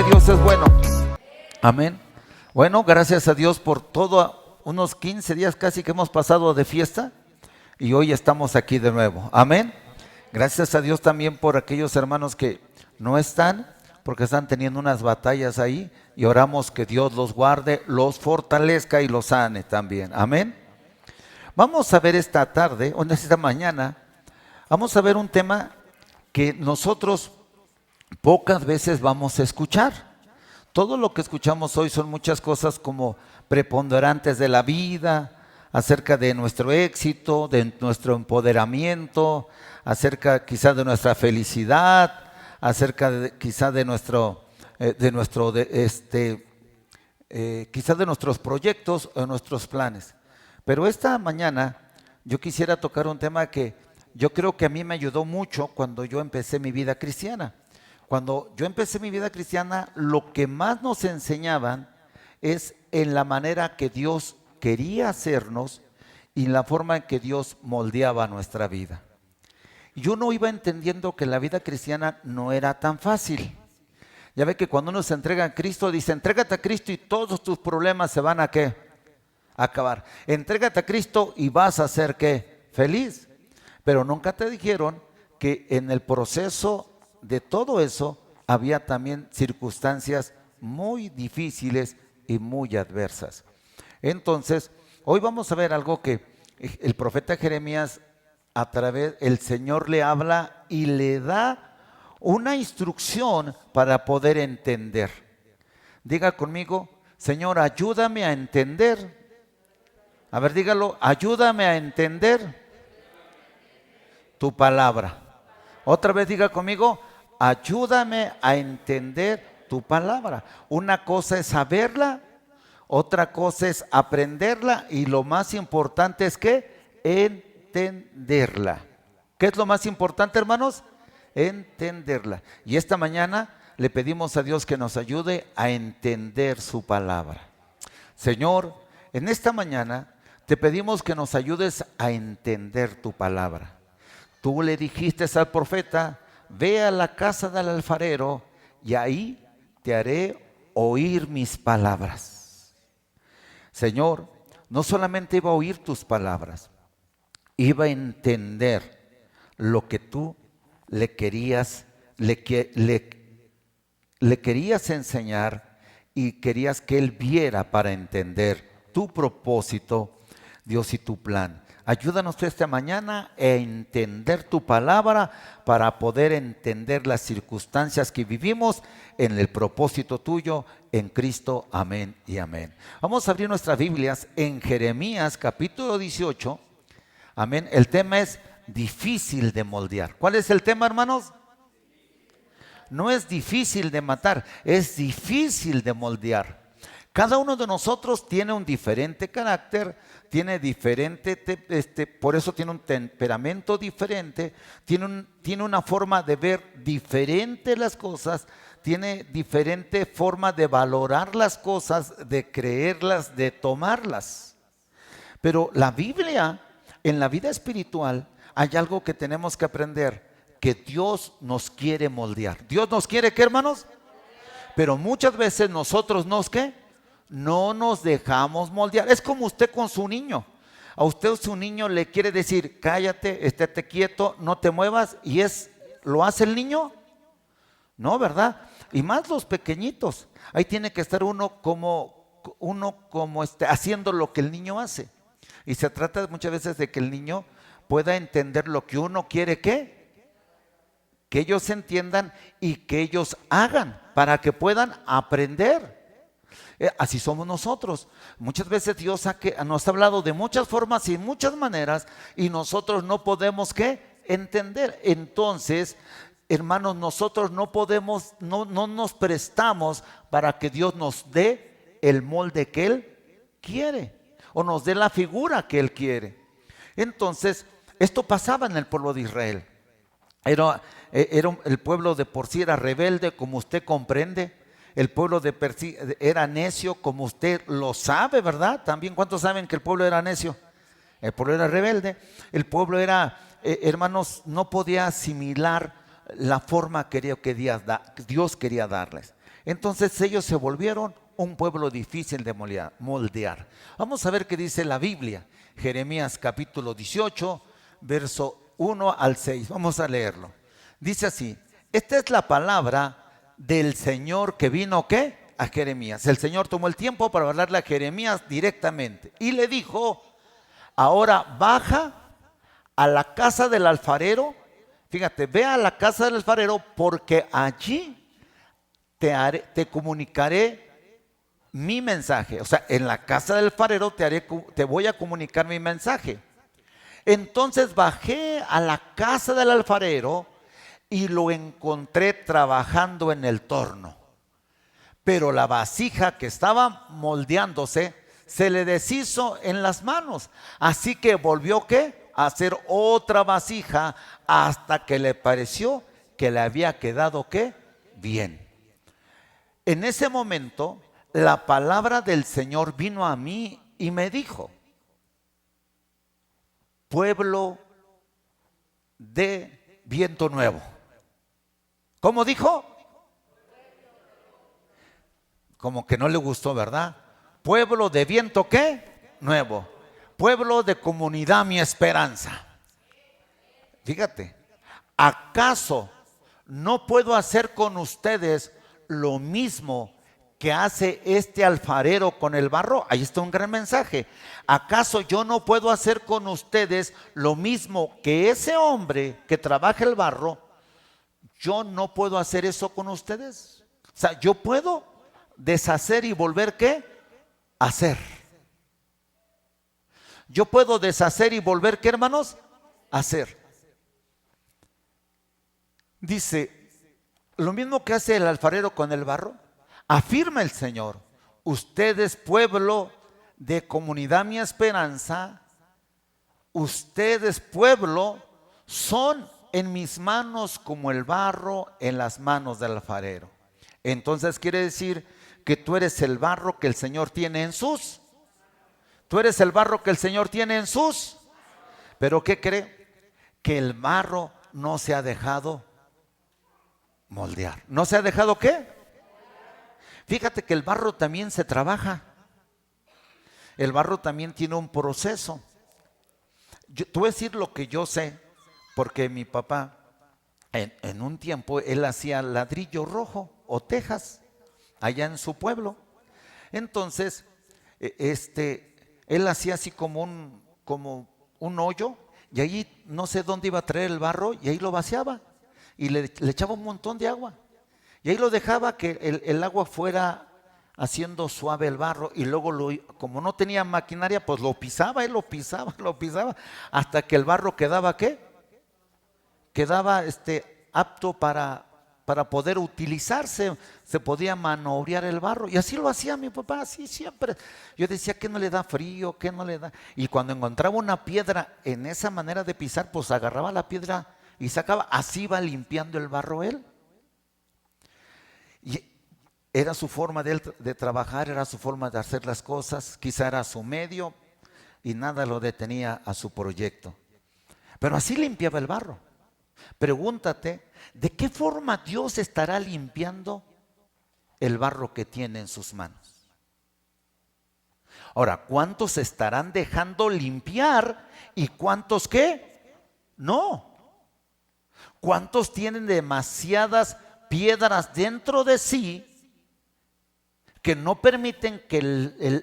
Dios es bueno. Amén. Bueno, gracias a Dios por todo, unos 15 días casi que hemos pasado de fiesta y hoy estamos aquí de nuevo. Amén. Gracias a Dios también por aquellos hermanos que no están, porque están teniendo unas batallas ahí y oramos que Dios los guarde, los fortalezca y los sane también. Amén. Vamos a ver esta tarde, o esta mañana, vamos a ver un tema que nosotros pocas veces vamos a escuchar. Todo lo que escuchamos hoy son muchas cosas como preponderantes de la vida, acerca de nuestro éxito, de nuestro empoderamiento, acerca quizá de nuestra felicidad, acerca quizá de quizá de nuestros proyectos o nuestros planes. Pero esta mañana yo quisiera tocar un tema que yo creo que a mí me ayudó mucho cuando yo empecé mi vida cristiana. Cuando yo empecé mi vida cristiana, lo que más nos enseñaban es en la manera que Dios quería hacernos y la forma en que Dios moldeaba nuestra vida. Yo no iba entendiendo que la vida cristiana no era tan fácil. Ya ve que cuando uno se entrega a Cristo, dice, entrégate a Cristo y todos tus problemas se van a ¿qué? A acabar. Entrégate a Cristo y vas a ser ¿qué? Feliz. Pero nunca te dijeron que en el proceso de todo eso había también circunstancias muy difíciles y muy adversas. Entonces, hoy vamos a ver algo que el profeta Jeremías, el Señor le habla y le da una instrucción para poder entender. Diga conmigo, Señor, ayúdame a entender. A ver, dígalo, ayúdame a entender tu palabra. Otra vez diga conmigo, ayúdame a entender tu palabra. Una cosa es saberla, otra cosa es aprenderla y lo más importante es que entenderla. ¿Qué es lo más importante, hermanos? Entenderla. Y esta mañana le pedimos a Dios que nos ayude a entender su palabra. Señor, en esta mañana te pedimos que nos ayudes a entender tu palabra. Tú le dijiste al profeta, ve a la casa del alfarero y ahí te haré oír mis palabras. Señor, no solamente iba a oír tus palabras, iba a entender lo que tú le querías enseñar y querías que él viera para entender tu propósito, Dios, y tu plan. Ayúdanos esta mañana a entender tu palabra para poder entender las circunstancias que vivimos en el propósito tuyo en Cristo. Amén y amén. Vamos a abrir nuestras Biblias en Jeremías capítulo 18. Amén. El tema es difícil de moldear. ¿Cuál es el tema, hermanos? No es difícil de matar, es difícil de moldear. Cada uno de nosotros tiene un diferente carácter, tiene diferente, por eso tiene un temperamento diferente, tiene una forma de ver diferente las cosas, tiene diferente forma de valorar las cosas, de creerlas, de tomarlas. Pero la Biblia, en la vida espiritual, hay algo que tenemos que aprender, que Dios nos quiere moldear. ¿Dios nos quiere qué, hermanos? Pero muchas veces nosotros no nos dejamos moldear. Es como usted con su niño. A usted su niño le quiere decir, cállate, estate quieto, no te muevas. ¿Y lo hace el niño? No, ¿verdad? Y más los pequeñitos. Ahí tiene que estar uno haciendo lo que el niño hace. Y se trata muchas veces de que el niño pueda entender lo que uno quiere que ellos entiendan y que ellos hagan para que puedan aprender. Así somos nosotros. Muchas veces Dios nos ha hablado de muchas formas y muchas maneras y nosotros no podemos entender. Entonces, hermanos, nosotros no podemos, no nos prestamos para que Dios nos dé el molde que Él quiere o nos dé la figura que Él quiere. Entonces, esto pasaba en el pueblo de Israel. El pueblo de por sí era rebelde, como usted comprende. El pueblo de por sí era necio, como usted lo sabe, ¿verdad? También, ¿cuántos saben que el pueblo era necio? El pueblo era rebelde. El pueblo era, hermanos, no podía asimilar la forma que Dios quería darles. Entonces ellos se volvieron un pueblo difícil de moldear. Vamos a ver qué dice la Biblia. Jeremías capítulo 18, verso 1 al 6. Vamos a leerlo. Dice así: esta es la palabra del Señor que vino, ¿qué? A Jeremías. El Señor tomó el tiempo para hablarle a Jeremías directamente y le dijo: ahora baja a la casa del alfarero. Fíjate, ve a la casa del alfarero, porque allí te comunicaré mi mensaje. O sea, en la casa del alfarero te voy a comunicar mi mensaje. Entonces bajé a la casa del alfarero y lo encontré trabajando en el torno. Pero la vasija que estaba moldeándose se le deshizo en las manos. Así que volvió, ¿qué? A hacer otra vasija hasta que le pareció que le había quedado, ¿qué? Bien. En ese momento, la palabra del Señor vino a mí y me dijo: pueblo de viento nuevo. ¿Cómo dijo? Como que no le gustó, ¿verdad? Pueblo de viento, ¿qué? Nuevo. Pueblo de comunidad mi esperanza. Fíjate, ¿acaso no puedo hacer con ustedes lo mismo que hace este alfarero con el barro? Ahí está un gran mensaje. ¿Acaso yo no puedo hacer con ustedes lo mismo que ese hombre que trabaja el barro? ¿Yo no puedo hacer eso con ustedes? O sea, yo puedo deshacer y volver, ¿qué? Hacer. Yo puedo deshacer y volver, ¿qué, hermanos? Hacer. Dice, lo mismo que hace el alfarero con el barro, afirma el Señor: ustedes, pueblo de comunidad mi esperanza, ustedes, pueblo, son en mis manos como el barro en las manos del alfarero. Entonces quiere decir que tú eres el barro que el Señor tiene en sus. Tú eres el barro que el Señor tiene en sus. Pero ¿qué cree? Que el barro no se ha dejado moldear. ¿No se ha dejado qué? Fíjate que el barro también se trabaja. El barro también tiene un proceso. Te voy a decir lo que yo sé, porque mi papá en un tiempo él hacía ladrillo rojo o tejas allá en su pueblo. Entonces él hacía así como un hoyo, y ahí no sé dónde iba a traer el barro, y ahí lo vaciaba y le echaba un montón de agua, y ahí lo dejaba que el agua fuera haciendo suave el barro, y luego como no tenía maquinaria, pues lo pisaba, él lo pisaba, hasta que el barro quedaba, ¿qué? Quedaba apto para poder utilizarse, se podía maniobrar el barro. Y así lo hacía mi papá, así siempre. Yo decía, ¿qué no le da frío? ¿Qué no le da? Y cuando encontraba una piedra en esa manera de pisar, pues agarraba la piedra y sacaba. Así iba limpiando el barro él. Y era su forma de trabajar, era su forma de hacer las cosas. Quizá era su medio y nada lo detenía a su proyecto. Pero así limpiaba el barro. Pregúntate, ¿de qué forma Dios estará limpiando el barro que tiene en sus manos? Ahora, ¿cuántos se estarán dejando limpiar y cuántos qué? No. ¿Cuántos tienen demasiadas piedras dentro de sí que no permiten que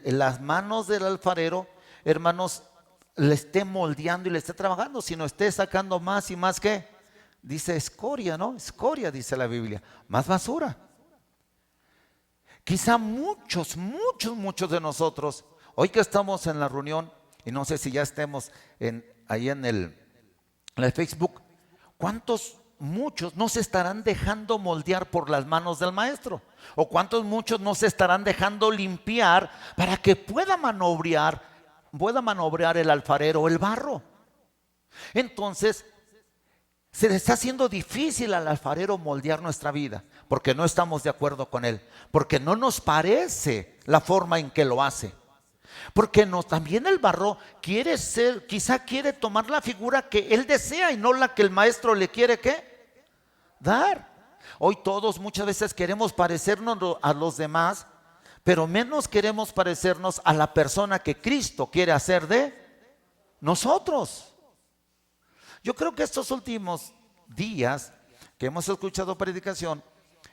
las manos del alfarero, hermanos, le esté moldeando y le esté trabajando, sino esté sacando más y más qué? Dice escoria, ¿no? Escoria, dice la Biblia. Más basura. Quizá muchos de nosotros, hoy que estamos en la reunión, y no sé si ya estemos ahí en el Facebook, muchos no se estarán dejando moldear por las manos del maestro? ¿O muchos no se estarán dejando limpiar para que pueda manobrear el alfarero el barro? Entonces, se le está haciendo difícil al alfarero moldear nuestra vida, porque no estamos de acuerdo con él, porque no nos parece la forma en que lo hace. Porque también el barro quizá quiere tomar la figura que él desea y no la que el maestro le quiere, ¿qué? Dar. Hoy todos muchas veces queremos parecernos a los demás, pero menos queremos parecernos a la persona que Cristo quiere hacer de nosotros. Yo creo que estos últimos días que hemos escuchado predicación,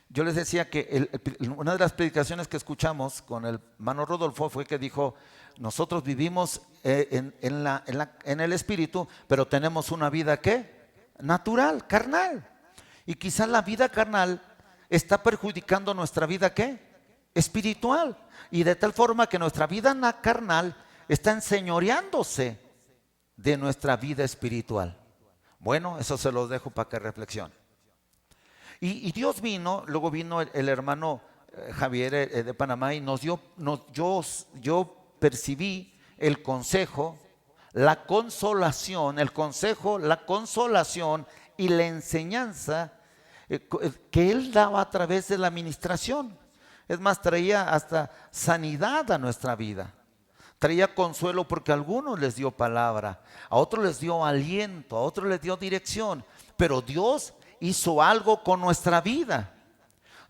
yo les decía que una de las predicaciones que escuchamos con el hermano Rodolfo fue que dijo: nosotros vivimos en el espíritu, pero tenemos una vida ¿qué? Natural, carnal. Y quizás la vida carnal está perjudicando nuestra vida ¿qué? Espiritual. Y de tal forma que nuestra vida carnal está enseñoreándose de nuestra vida espiritual. Bueno, eso se los dejo para que reflexionen. Y Dios vino, luego vino el hermano Javier de Panamá y yo percibí el consejo, la consolación, el consejo, la consolación y la enseñanza que él daba a través de la administración. Es más, traía hasta sanidad a nuestra vida. Traía consuelo porque a algunos les dio palabra, a otros les dio aliento, a otros les dio dirección. Pero Dios hizo algo con nuestra vida.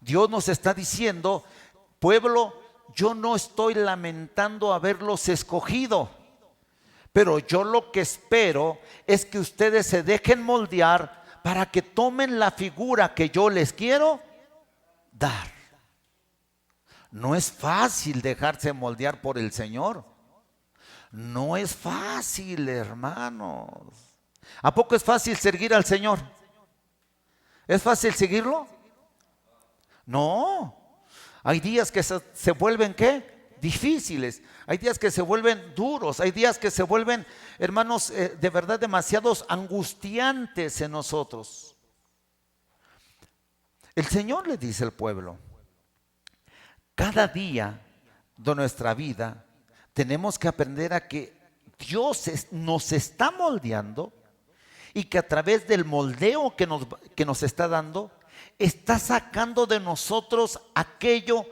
Dios nos está diciendo: pueblo, yo no estoy lamentando haberlos escogido, pero yo lo que espero es que ustedes se dejen moldear para que tomen la figura que yo les quiero dar. No es fácil dejarse moldear por el Señor. No es fácil, hermanos. ¿A poco es fácil seguir al Señor? ¿Es fácil seguirlo? No. Hay días que se vuelven ¿qué? Difíciles. Hay días que se vuelven duros. Hay días que se vuelven, hermanos, de verdad demasiados angustiantes en nosotros. El Señor le dice al pueblo: cada día de nuestra vida tenemos que aprender a que Dios nos está moldeando y que a través del moldeo que nos está dando, está sacando de nosotros aquello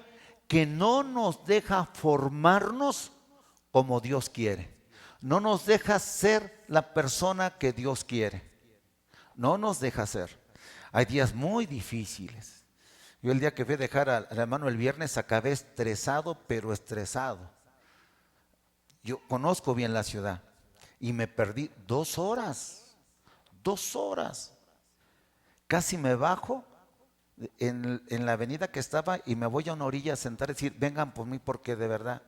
que no nos deja formarnos como Dios quiere. No nos deja ser la persona que Dios quiere. No nos deja ser. Hay días muy difíciles. Yo el día que fui a dejar al hermano el viernes acabé estresado, pero estresado. Yo conozco bien la ciudad y me perdí 2 horas. 2 horas. Casi me bajo en la avenida que estaba y me voy a una orilla a sentar y decir: vengan por mí, porque de verdad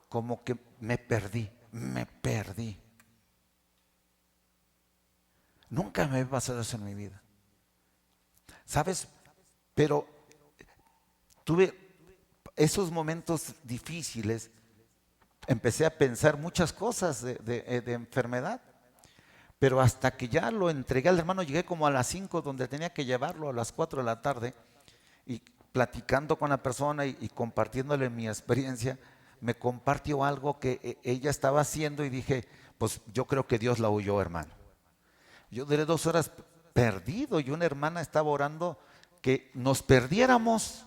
como que me perdí. Nunca me había pasado eso en mi vida, ¿sabes? Pero tuve esos momentos difíciles. Empecé a pensar muchas cosas de enfermedad, pero hasta que ya lo entregué al hermano, llegué como a las 5 donde tenía que llevarlo, a las 4 de la tarde, y platicando con la persona y compartiéndole mi experiencia, me compartió algo que ella estaba haciendo y dije: pues yo creo que Dios la oyó, hermano. Yo duré 2 horas perdido y una hermana estaba orando que nos perdiéramos.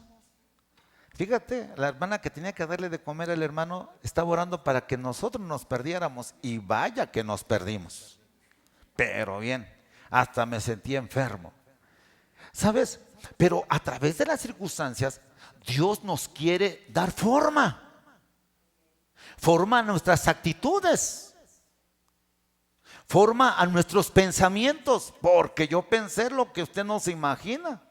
Fíjate, la hermana que tenía que darle de comer al hermano estaba orando para que nosotros nos perdiéramos, y vaya que nos perdimos. Pero bien, hasta me sentí enfermo. ¿Sabes? Pero a través de las circunstancias, Dios nos quiere dar forma. Forma a nuestras actitudes. Forma a nuestros pensamientos. Porque yo pensé lo que usted no se imagina.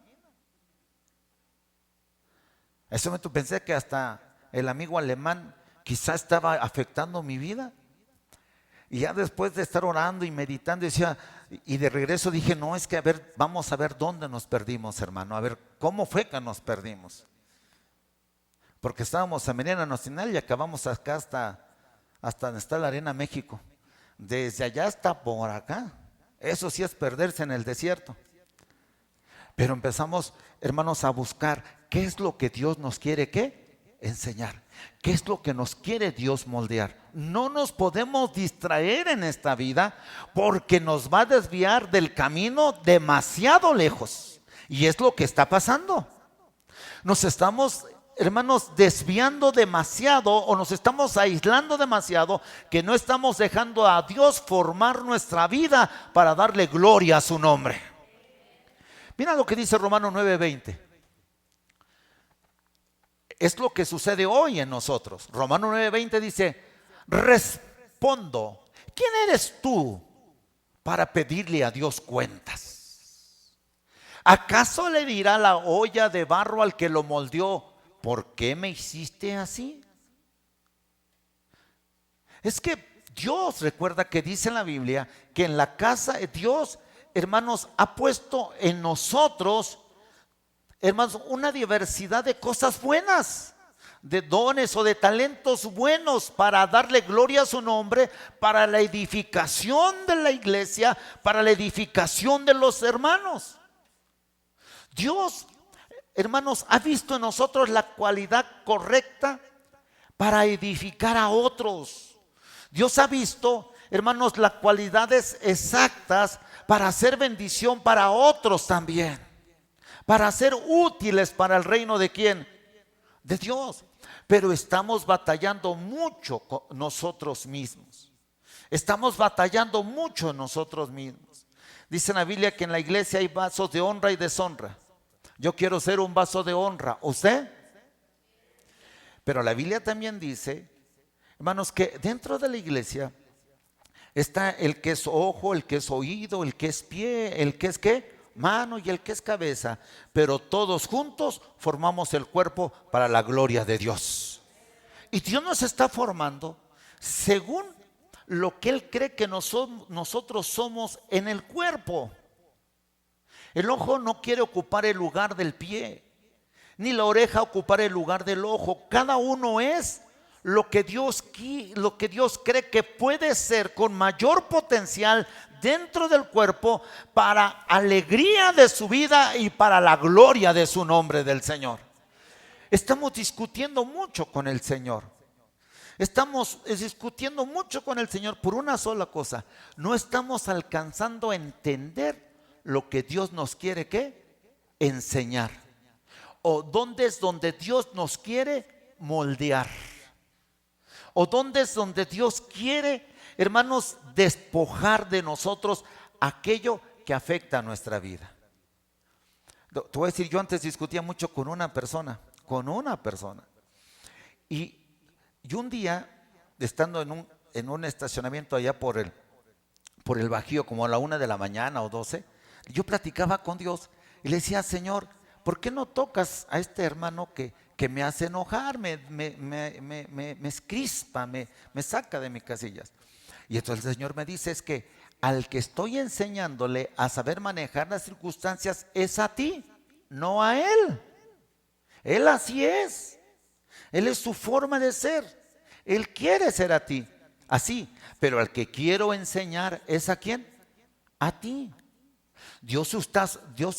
Ese momento pensé que hasta el amigo alemán quizá estaba afectando mi vida. Y ya después de estar orando y meditando, decía, y de regreso dije: no, es que vamos a ver dónde nos perdimos, hermano. A ver, ¿cómo fue que nos perdimos? Porque estábamos en Mediana Nacional y acabamos acá hasta donde está la Arena México. Desde allá hasta por acá. Eso sí es perderse en el desierto. Pero empezamos, hermanos, a buscar qué es lo que Dios nos quiere enseñar. ¿Qué es lo que nos quiere Dios moldear? No nos podemos distraer en esta vida, porque nos va a desviar del camino demasiado lejos. Y es lo que está pasando. Nos estamos, hermanos, desviando demasiado, o nos estamos aislando demasiado, que no estamos dejando a Dios formar nuestra vida para darle gloria a su nombre. Mira lo que dice Romanos 9:20. Es lo que sucede hoy en nosotros. Romanos 9:20 dice, respondo, ¿quién eres tú para pedirle a Dios cuentas? ¿Acaso le dirá la olla de barro al que lo moldeó, ¿por qué me hiciste así? Es que Dios, recuerda que dice en la Biblia que en la casa de Dios, hermanos, ha puesto en nosotros, hermanos, una diversidad de cosas buenas, de dones o de talentos buenos para darle gloria a su nombre, para la edificación de la iglesia, para la edificación de los hermanos. Dios, hermanos, ha visto en nosotros la cualidad correcta para edificar a otros. Dios ha visto, hermanos, las cualidades exactas para hacer bendición para otros también, para ser útiles para el reino de ¿quién? De Dios. Pero estamos batallando mucho con nosotros mismos. Estamos batallando mucho nosotros mismos. Dice en la Biblia que en la iglesia hay vasos de honra y deshonra. Yo quiero ser un vaso de honra. ¿Usted? Pero la Biblia también dice, hermanos, que dentro de la iglesia está el que es ojo, el que es oído, el que es pie, el que es ¿qué? Mano y el que es cabeza. Pero todos juntos formamos el cuerpo para la gloria de Dios. Y Dios nos está formando según lo que Él cree que nosotros somos en el cuerpo. El ojo no quiere ocupar el lugar del pie, ni la oreja ocupar el lugar del ojo. Cada uno es lo que Dios cree que puede ser con mayor potencial dentro del cuerpo para alegría de su vida y para la gloria de su nombre del Señor. Estamos discutiendo mucho con el Señor. Estamos discutiendo mucho con el Señor por una sola cosa. No estamos alcanzando a entender lo que Dios nos quiere ¿qué? Enseñar. O dónde es donde Dios nos quiere moldear. O dónde es donde Dios quiere, hermanos, despojar de nosotros aquello que afecta a nuestra vida. Te voy a decir, yo antes discutía mucho con una persona. Y un día, estando en un estacionamiento allá por el Bajío, como a la 1 de la mañana o 12, yo platicaba con Dios y le decía, Señor, ¿por qué no tocas a este hermano que me hace enojar, me escrispa, me saca de mis casillas? Y entonces el Señor me dice, es que al que estoy enseñándole a saber manejar las circunstancias es a ti, no a él. Él así es. Él es su forma de ser. Él quiere ser a ti, así. Pero al que quiero enseñar es a quién, a ti. Dios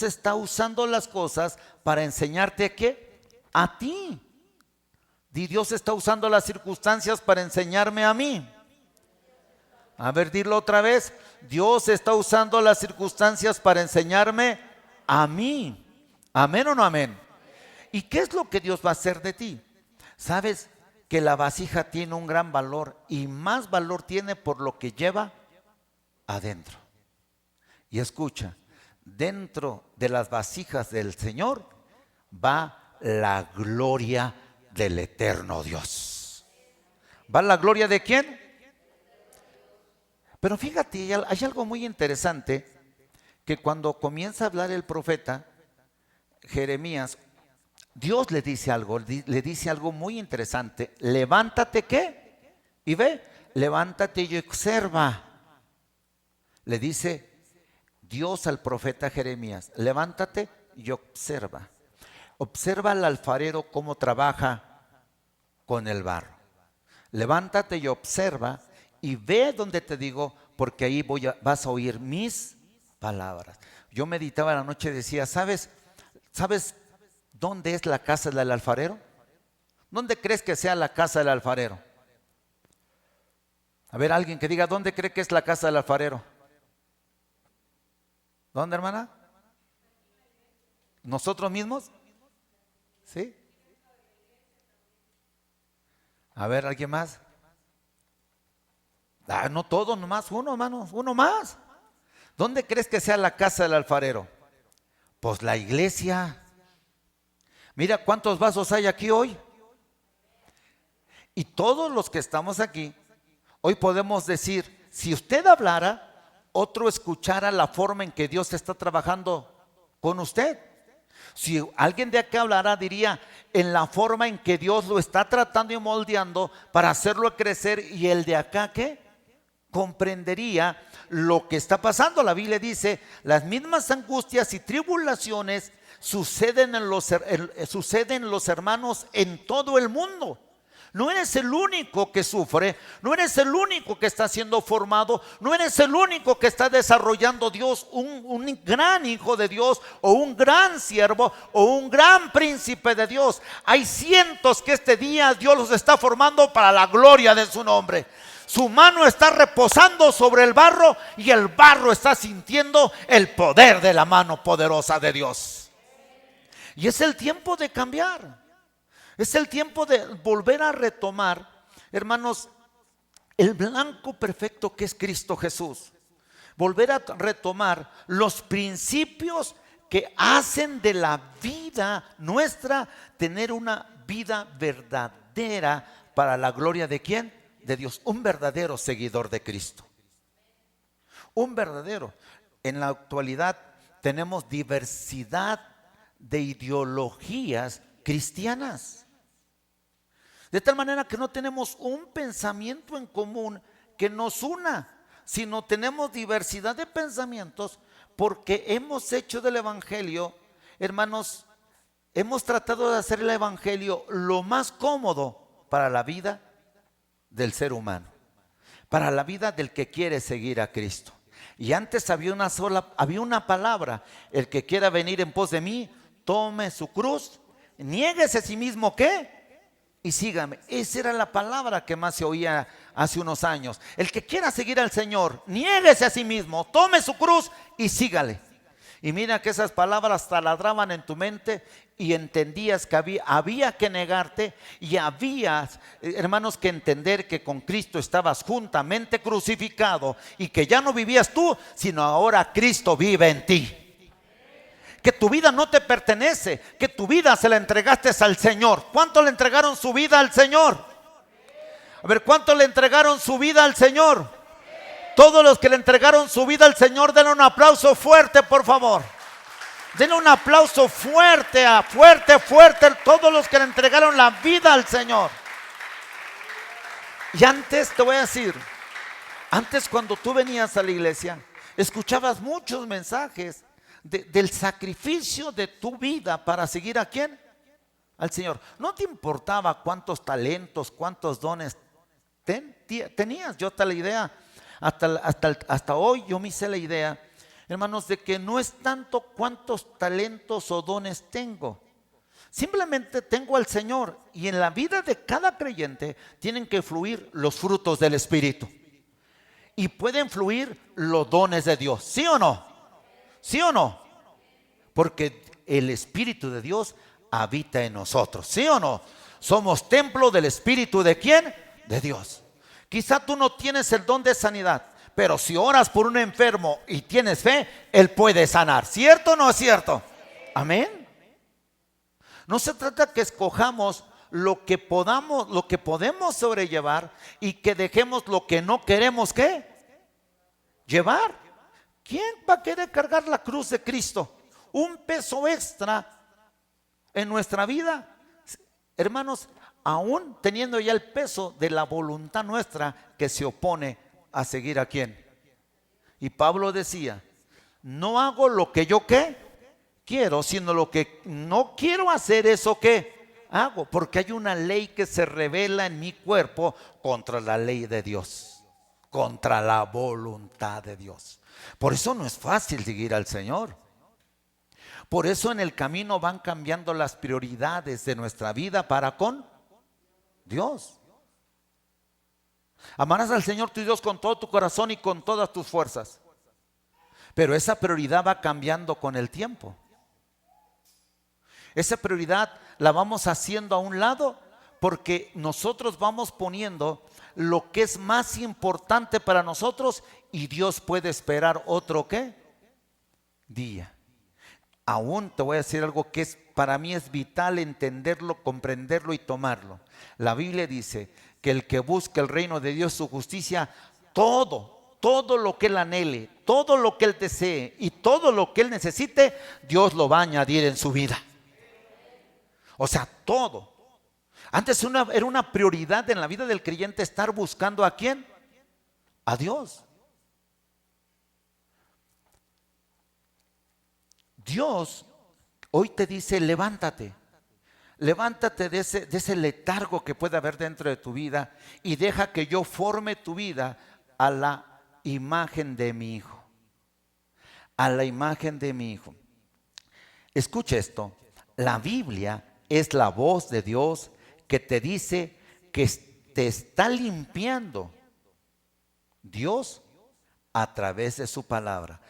está usando las cosas para enseñarte a qué, a ti. Y Dios está usando las circunstancias para enseñarme a mí. A ver, dilo otra vez. Dios está usando las circunstancias para enseñarme a mí. ¿Amén o no amén? ¿Y qué es lo que Dios va a hacer de ti? ¿Sabes que la vasija tiene un gran valor y más valor tiene por lo que lleva adentro? Y escucha, dentro de las vasijas del Señor va la gloria del eterno Dios. ¿Va la gloria de quién? Pero fíjate, hay algo muy interesante, que cuando comienza a hablar el profeta Jeremías, Dios le dice algo muy interesante. Levántate, ¿qué? Y ve, levántate y observa. Le dice Dios al profeta Jeremías, levántate y observa. Observa al alfarero cómo trabaja con el barro. Levántate y observa y ve donde te digo, porque ahí vas a oír mis palabras. Yo meditaba la noche y decía, ¿sabes dónde es la casa del alfarero? ¿Dónde crees que sea la casa del alfarero? A ver, alguien que diga, ¿dónde cree que es la casa del alfarero? ¿Dónde, hermana? ¿Nosotros mismos? ¿Sí? A ver, ¿alguien más? No todo, nomás uno, hermanos, uno más. ¿Dónde crees que sea la casa del alfarero? Pues la iglesia. Mira cuántos vasos hay aquí hoy. Y todos los que estamos aquí, hoy podemos decir, si usted hablara, otro escuchara la forma en que Dios está trabajando con usted. Si alguien de acá hablara, diría en la forma en que Dios lo está tratando y moldeando para hacerlo crecer, y el de acá, ¿qué? Comprendería lo que está pasando. La Biblia dice, las mismas angustias y tribulaciones suceden en los hermanos en todo el mundo. No eres el único que sufre, no eres el único que está siendo formado, no eres el único que está desarrollando Dios, un gran hijo de Dios, o un gran siervo, o un gran príncipe de Dios. Hay cientos que este día Dios los está formando para la gloria de su nombre. Su mano está reposando sobre el barro y el barro está sintiendo el poder de la mano poderosa de Dios. Y es el tiempo de cambiar. Es el tiempo de volver a retomar, hermanos, el blanco perfecto que es Cristo Jesús. Volver a retomar los principios que hacen de la vida nuestra tener una vida verdadera para la gloria de ¿quién? De Dios. Un verdadero seguidor de Cristo. Un verdadero. En la actualidad tenemos diversidad de ideologías cristianas. De tal manera que no tenemos un pensamiento en común que nos una, sino tenemos diversidad de pensamientos porque hemos hecho del evangelio, hermanos, hemos tratado de hacer el evangelio lo más cómodo para la vida del ser humano, para la vida del que quiere seguir a Cristo. Y antes había una palabra: el que quiera venir en pos de mí, tome su cruz, niéguese a sí mismo, ¿qué? Y sígame. Esa era la palabra que más se oía hace unos años. El que quiera seguir al Señor, niéguese a sí mismo, tome su cruz y sígale. Y mira que esas palabras taladraban en tu mente y entendías que había que negarte, y había, hermanos, que entender que con Cristo estabas juntamente crucificado y que ya no vivías tú, sino ahora Cristo vive en ti. Que tu vida no te pertenece, que tu vida se la entregaste al Señor. ¿Cuántos le entregaron su vida al Señor? A ver, ¿cuántos le entregaron su vida al Señor? Todos los que le entregaron su vida al Señor, denle un aplauso fuerte, por favor. Denle un aplauso fuerte, fuerte, todos los que le entregaron la vida al Señor. Y antes, te voy a decir, antes cuando tú venías a la iglesia, escuchabas muchos mensajes del sacrificio de tu vida para seguir ¿a quién? Al Señor. No te importaba cuántos talentos, cuántos dones tenías. Yo hasta la idea, hasta hoy yo me hice la idea, hermanos, de que no es tanto cuántos talentos o dones tengo. Simplemente tengo al Señor, y en la vida de cada creyente tienen que fluir los frutos del Espíritu. Y pueden fluir los dones de Dios. ¿Sí o no? ¿Sí o no? Porque el Espíritu de Dios habita en nosotros. ¿Sí o no? Somos templo del Espíritu ¿de quién? De Dios. Quizá tú no tienes el don de sanidad, pero si oras por un enfermo y tienes fe, Él puede sanar. ¿Cierto o no es cierto? Amén. No se trata que escojamos lo que podemos sobrellevar y que dejemos lo que no queremos ¿qué? Llevar. ¿Quién va a querer cargar la cruz de Cristo? Un peso extra en nuestra vida, hermanos, aún teniendo ya el peso de la voluntad nuestra que se opone a seguir a quién. Y Pablo decía, no hago lo que yo ¿qué? Quiero, sino lo que no quiero hacer, eso ¿qué? Hago, porque hay una ley que se revela en mi cuerpo contra la ley de Dios, contra la voluntad de Dios. Por eso no es fácil seguir al Señor. Por eso en el camino van cambiando las prioridades de nuestra vida para con Dios. Amarás al Señor tu Dios con todo tu corazón y con todas tus fuerzas. Pero esa prioridad va cambiando con el tiempo. Esa prioridad la vamos haciendo a un lado porque nosotros vamos poniendo lo que es más importante para nosotros, y Dios puede esperar otro ¿qué? Día. Aún te voy a decir algo que es para mí es vital entenderlo, comprenderlo y tomarlo. La Biblia dice que el que busca el reino de Dios, su justicia, todo lo que él anhele, todo lo que él desee y todo lo que él necesite, Dios lo va a añadir en su vida. O sea, todo. Antes era una prioridad en la vida del creyente estar buscando ¿a quién? A Dios. Dios hoy te dice, levántate. Levántate de ese letargo que puede haber dentro de tu vida y deja que yo forme tu vida a la imagen de mi Hijo. A la imagen de mi Hijo. Escucha esto. La Biblia es la voz de Dios que te dice que te está limpiando Dios a través de su palabra.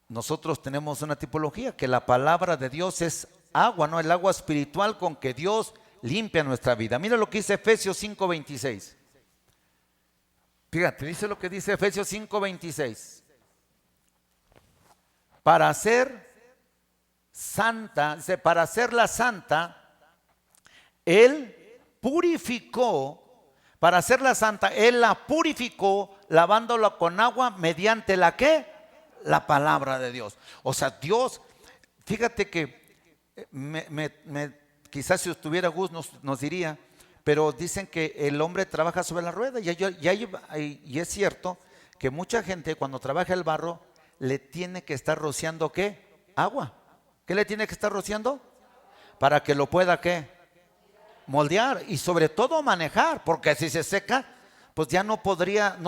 Nosotros tenemos una tipología que la palabra de Dios es agua, ¿no? El agua espiritual con que Dios limpia nuestra vida. Mira lo que dice Efesios 5:26. Fíjate, dice lo que dice Efesios 5:26. Para ser santa, dice, para hacerla santa, Él purificó, para hacerla santa, Él la purificó lavándola con agua mediante la ¿qué? La palabra de Dios. O sea, Dios, fíjate que quizás si estuviera Gus nos diría, pero dicen que el hombre trabaja sobre la rueda y es cierto que mucha gente cuando trabaja el barro le tiene que estar rociando ¿qué? Agua. ¿Qué le tiene que estar rociando? Para que lo pueda ¿qué? Moldear y sobre todo manejar, porque si se seca, pues ya no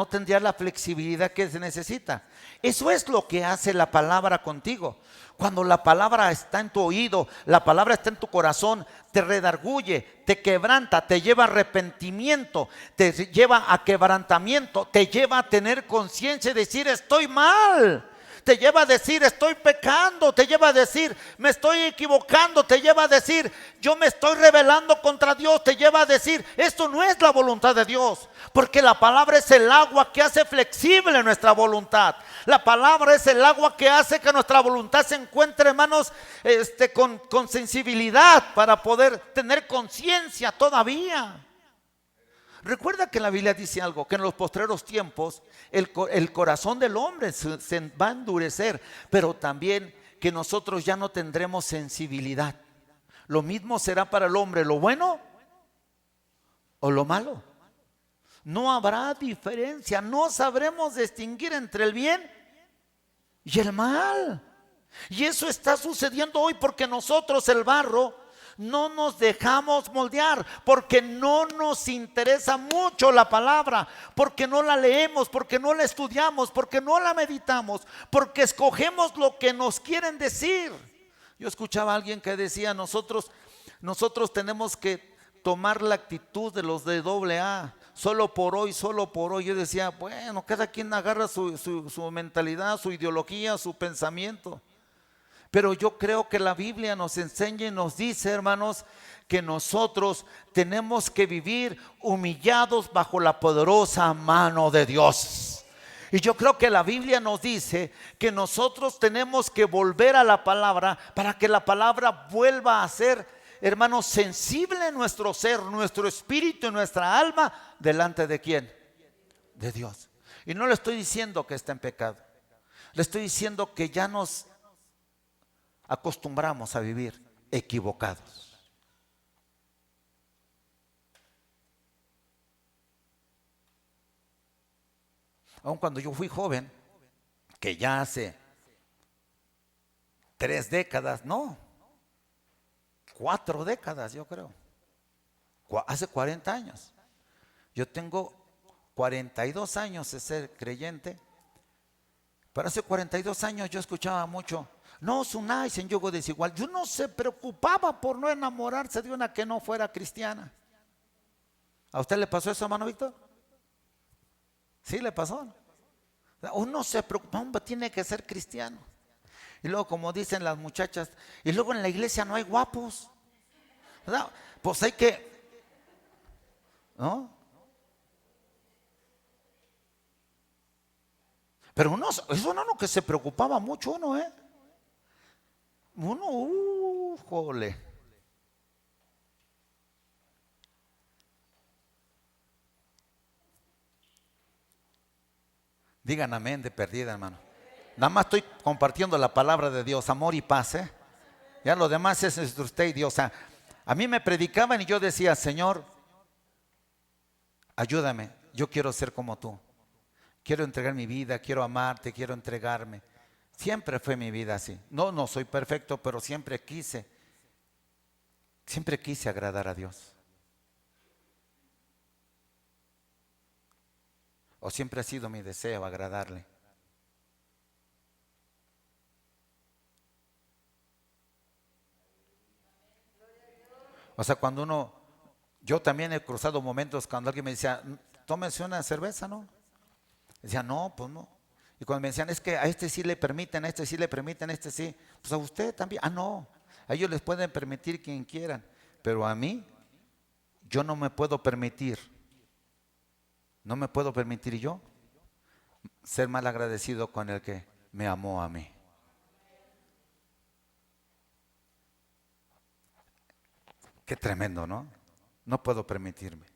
tendría la flexibilidad que se necesita. Eso es lo que hace la palabra contigo. Cuando la palabra está en tu oído, la palabra está en tu corazón, te redarguye, te quebranta, te lleva a arrepentimiento, te lleva a quebrantamiento, te lleva a tener conciencia y decir estoy mal. Te lleva a decir estoy pecando, te lleva a decir me estoy equivocando, te lleva a decir yo me estoy rebelando contra Dios, te lleva a decir esto no es la voluntad de Dios, porque la palabra es el agua que hace flexible nuestra voluntad. La palabra es el agua que hace que nuestra voluntad se encuentre, hermanos, con sensibilidad para poder tener conciencia todavía. Recuerda que la Biblia dice algo, que en los postreros tiempos el corazón del hombre se va a endurecer, pero también que nosotros ya no tendremos sensibilidad. Lo mismo será para el hombre, lo bueno o lo malo. No habrá diferencia, no sabremos distinguir entre el bien y el mal. Y eso está sucediendo hoy porque nosotros, el barro, no nos dejamos moldear, porque no nos interesa mucho la palabra, porque no la leemos, porque no la estudiamos, porque no la meditamos, porque escogemos lo que nos quieren decir. Yo escuchaba a alguien que decía, nosotros tenemos que tomar la actitud de los de AA, solo por hoy, solo por hoy. Yo decía, bueno, cada quien agarra su mentalidad, su ideología, su pensamiento. Pero yo creo que la Biblia nos enseña y nos dice, hermanos, que nosotros tenemos que vivir humillados bajo la poderosa mano de Dios. Y yo creo que la Biblia nos dice que nosotros tenemos que volver a la palabra para que la palabra vuelva a ser, hermanos, sensible en nuestro ser, nuestro espíritu y nuestra alma. ¿Delante de quién? De Dios. Y no le estoy diciendo que está en pecado. Le estoy diciendo que ya nos acostumbramos a vivir equivocados. Aun cuando yo fui joven, que ya hace 3 décadas, no, 4 décadas yo creo, hace 40 años. Yo tengo 42 años de ser creyente, pero hace 42 años yo escuchaba mucho, no os unáis en yugo desigual. Yo no se preocupaba por no enamorarse de una que no fuera cristiana. ¿A usted le pasó eso, hermano Víctor? Sí, le pasó. Uno se preocupa, hombre, tiene que ser cristiano. Y luego, como dicen las muchachas, y luego en la iglesia no hay guapos, ¿verdad? Pues hay que, ¿no? Pero uno, eso no, que se preocupaba mucho uno, jole. Digan amén de perdida, hermano. Nada más estoy compartiendo la palabra de Dios, amor y paz, ¿eh? Ya lo demás es entre usted y Dios. O sea, a mí me predicaban y yo decía, Señor, ayúdame, yo quiero ser como tú. Quiero entregar mi vida, quiero amarte, quiero entregarme. Siempre fue mi vida así. No soy perfecto, pero siempre quise agradar a Dios. O siempre ha sido mi deseo agradarle. O sea, yo también he cruzado momentos cuando alguien me decía, tómese una cerveza, ¿no? Decía, no, pues no. Y cuando me decían, es que a este sí le permiten, a este sí le permiten, a este sí. Pues a usted también. Ah, no. A ellos les pueden permitir quien quieran. Pero a mí, yo no me puedo permitir. No me puedo permitir yo ser mal agradecido con el que me amó a mí. Qué tremendo, ¿no? No puedo permitirme.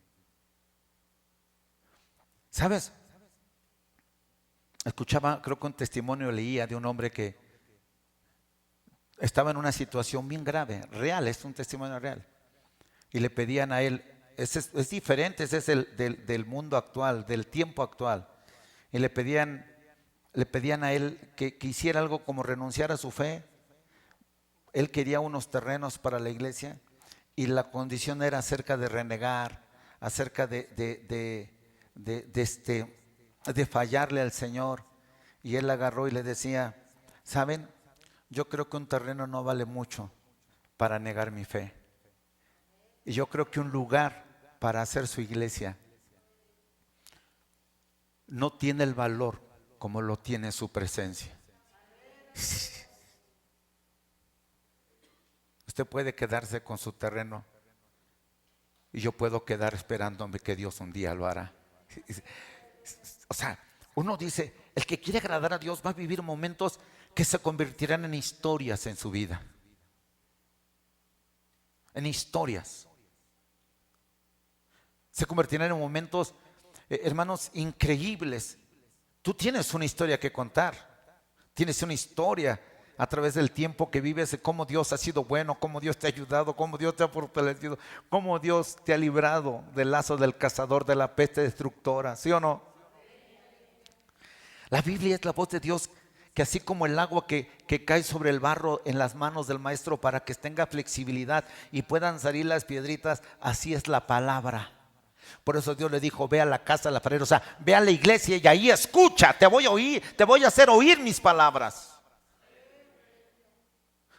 ¿Sabes? Escuchaba, creo que un testimonio leía de un hombre que estaba en una situación bien grave, real, es un testimonio real. Y le pedían a él, es diferente, ese es del mundo actual, del tiempo actual. Y le pedían a él que hiciera algo como renunciar a su fe. Él quería unos terrenos para la iglesia y la condición era acerca de renegar, acerca de fallarle al Señor. Y él agarró y le decía, ¿saben? Yo creo que un terreno no vale mucho para negar mi fe. Y yo creo que un lugar para hacer su iglesia no tiene el valor como lo tiene su presencia. Usted puede quedarse con su terreno y yo puedo quedar esperándome que Dios un día lo hará. O sea, uno dice, el que quiere agradar a Dios va a vivir momentos que se convertirán en historias en su vida. En historias. Se convertirán en momentos, hermanos, increíbles. Tú tienes una historia que contar. Tienes una historia a través del tiempo que vives de cómo Dios ha sido bueno, cómo Dios te ha ayudado, cómo Dios te ha fortalecido, cómo Dios te ha librado del lazo del cazador, de la peste destructora, ¿sí o no? La Biblia es la voz de Dios que así como el agua que cae sobre el barro en las manos del maestro para que tenga flexibilidad y puedan salir las piedritas, así es la palabra. Por eso Dios le dijo, ve a la casa del alfarero, o sea, ve a la iglesia y ahí escucha, te voy a oír, te voy a hacer oír mis palabras.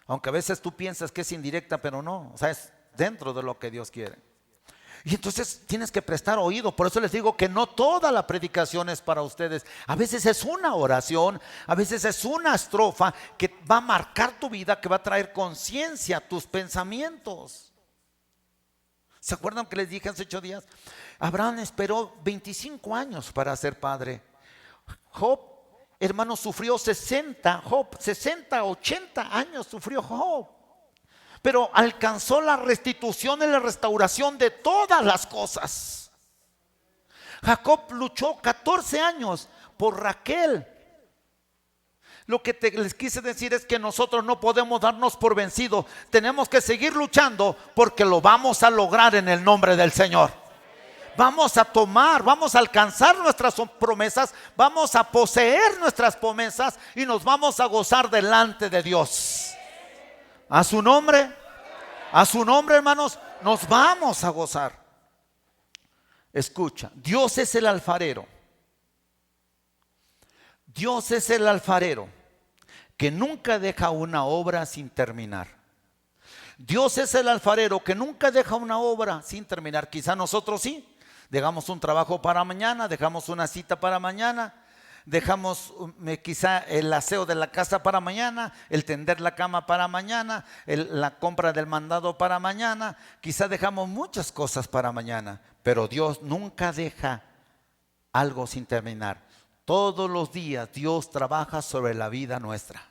Aunque a veces tú piensas que es indirecta, pero no, o sea, es dentro de lo que Dios quiere. Y entonces tienes que prestar oído. Por eso les digo que no toda la predicación es para ustedes. A veces es una oración, a veces es una estrofa que va a marcar tu vida, que va a traer conciencia a tus pensamientos. ¿Se acuerdan que les dije hace 8 días? Abraham esperó 25 años para ser padre. Job, hermano, sufrió 60, 80 años sufrió Job. Pero alcanzó la restitución y la restauración de todas las cosas. Jacob luchó 14 años por Raquel. Lo que les quise decir es que nosotros no podemos darnos por vencidos. Tenemos que seguir luchando porque lo vamos a lograr en el nombre del Señor. Vamos a tomar, vamos a alcanzar nuestras promesas, vamos a poseer nuestras promesas y nos vamos a gozar delante de Dios. A su nombre, hermanos, nos vamos a gozar. Escucha, Dios es el alfarero. Dios es el alfarero que nunca deja una obra sin terminar. Dios es el alfarero que nunca deja una obra sin terminar. Quizá nosotros sí, dejamos un trabajo para mañana, dejamos una cita para mañana, dejamos quizá el aseo de la casa para mañana, el tender la cama para mañana, la compra del mandado para mañana. Quizá dejamos muchas cosas para mañana, pero Dios nunca deja algo sin terminar. Todos los días Dios trabaja sobre la vida nuestra.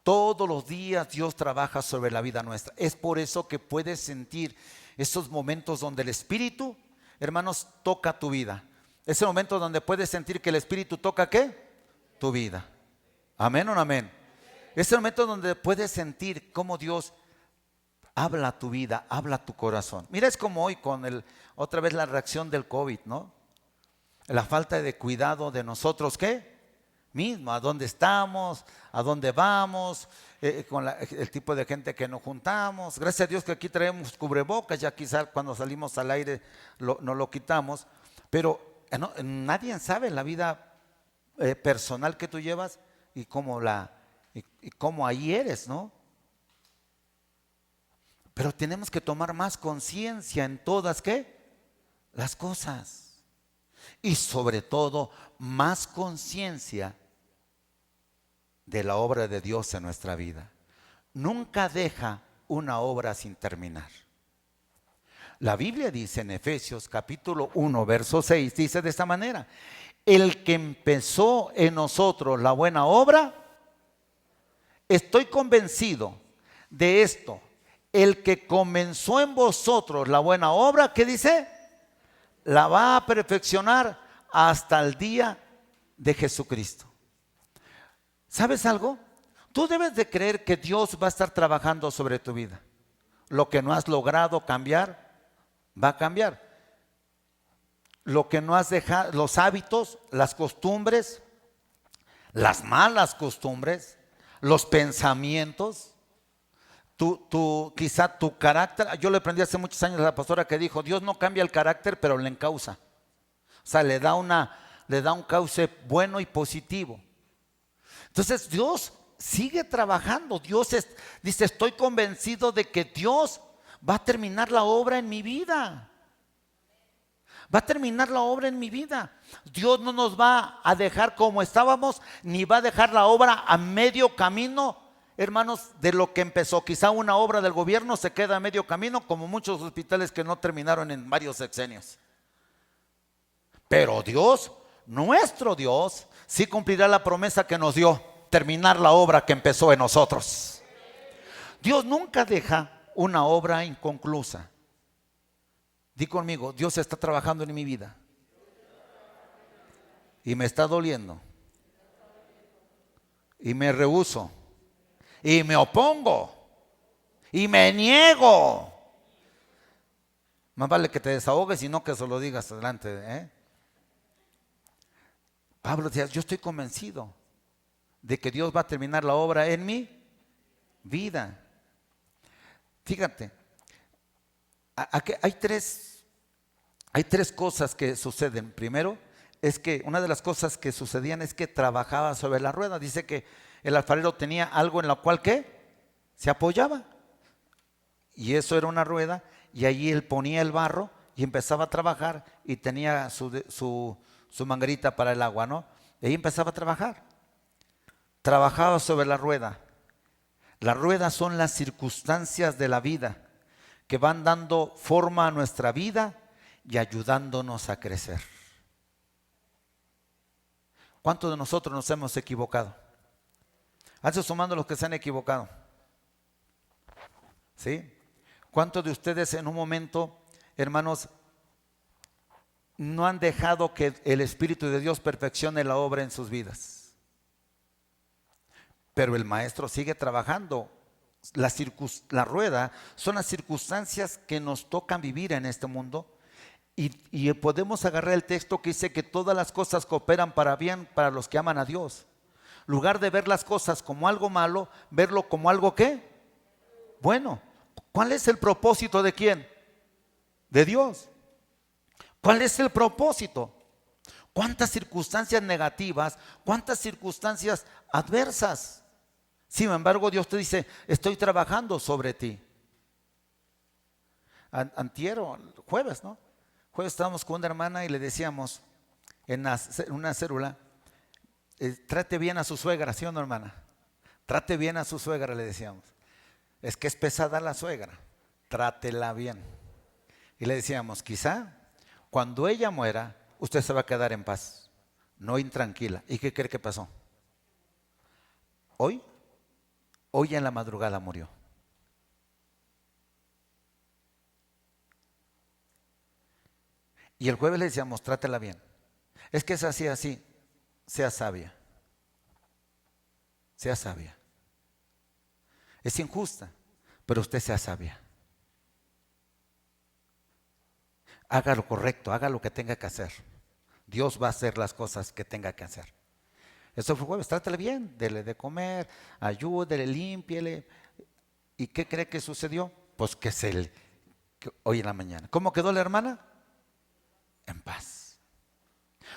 Todos los días Dios trabaja sobre la vida nuestra. Es por eso que puedes sentir esos momentos donde el Espíritu, hermanos, toca tu vida. Ese momento donde puedes sentir que el Espíritu toca ¿qué? Tu vida. Amén o no amén. Ese momento donde puedes sentir cómo Dios habla a tu vida, habla a tu corazón. Mira, es como hoy con otra vez la reacción del COVID, ¿no? La falta de cuidado de nosotros, ¿qué? Mismo, a dónde estamos, a dónde vamos, con el tipo de gente que nos juntamos. Gracias a Dios que aquí traemos cubrebocas, ya quizás cuando salimos al aire no lo quitamos, pero nadie sabe la vida personal que tú llevas y cómo ahí eres, ¿no? Pero tenemos que tomar más conciencia en todas, ¿qué? Las cosas. Y sobre todo, más conciencia de la obra de Dios en nuestra vida. Nunca deja una obra sin terminar. La Biblia dice en Efesios capítulo 1, verso 6, dice de esta manera: el que empezó en nosotros la buena obra, estoy convencido de esto, el que comenzó en vosotros la buena obra, ¿qué dice? La va a perfeccionar hasta el día de Jesucristo. ¿Sabes algo? Tú debes de creer que Dios va a estar trabajando sobre tu vida. Lo que no has logrado cambiar, va a cambiar. Lo que no has dejado, los hábitos, las costumbres, las malas costumbres, los pensamientos, quizá tu carácter. Yo le aprendí hace muchos años a la pastora que dijo: Dios no cambia el carácter, pero le encausa. O sea, le da un cauce bueno y positivo. Entonces Dios sigue trabajando. Dice: estoy convencido de que Dios va a terminar la obra en mi vida. Va a terminar la obra en mi vida. Dios no nos va a dejar como estábamos, ni va a dejar la obra a medio camino, hermanos, de lo que empezó. Quizá una obra del gobierno se queda a medio camino, como muchos hospitales que no terminaron en varios sexenios. Pero Dios, nuestro Dios, sí cumplirá la promesa que nos dio: terminar la obra que empezó en nosotros. Dios nunca deja una obra inconclusa. Di conmigo: Dios está trabajando en mi vida y me está doliendo y me rehúso y me opongo y me niego. Más vale que te desahogues y no que se lo digas adelante, ¿eh? Pablo decía: yo estoy convencido de que Dios va a terminar la obra en mi vida. Fíjate, hay tres cosas que suceden. Primero, es que una de las cosas que sucedían es que trabajaba sobre la rueda. Dice que el alfarero tenía algo en la cual ¿qué? Se apoyaba. Y eso era una rueda, y allí él ponía el barro y empezaba a trabajar, y tenía su manguerita para el agua, ¿no? Y ahí empezaba a trabajar. Trabajaba sobre la rueda. Las ruedas son las circunstancias de la vida que van dando forma a nuestra vida y ayudándonos a crecer. ¿Cuántos de nosotros nos hemos equivocado? Hazte sumando los que se han equivocado. ¿Sí? ¿Cuántos de ustedes en un momento, hermanos, no han dejado que el Espíritu de Dios perfeccione la obra en sus vidas? Pero el Maestro sigue trabajando. La rueda son las circunstancias que nos tocan vivir en este mundo, y podemos agarrar el texto que dice que todas las cosas cooperan para bien para los que aman a Dios. En lugar de ver las cosas como algo malo, verlo como algo ¿qué? Bueno. ¿Cuál es el propósito de quién? De Dios. ¿Cuál es el propósito? ¿Cuántas circunstancias negativas? ¿Cuántas circunstancias adversas? Sin embargo, Dios te dice: estoy trabajando sobre ti. Antier o jueves, ¿no? Jueves estábamos con una hermana y le decíamos en una célula: trate bien a su suegra, ¿sí o no, hermana? Trate bien a su suegra, le decíamos. Es que es pesada la suegra, trátela bien. Y le decíamos: quizá cuando ella muera, usted se va a quedar en paz, no intranquila. ¿Y qué cree que pasó? Hoy Hoy en la madrugada murió. Y el jueves le decíamos, trátela bien. Es que es así, así. Sea sabia. Sea sabia. Es injusta, pero usted sea sabia. Haga lo correcto, haga lo que tenga que hacer. Dios va a hacer las cosas que tenga que hacer. Eso fue jueves, trátale bien, dele de comer, ayúdele, límpiele. ¿Y qué cree que sucedió? Pues que hoy en la mañana. ¿Cómo quedó la hermana? En paz.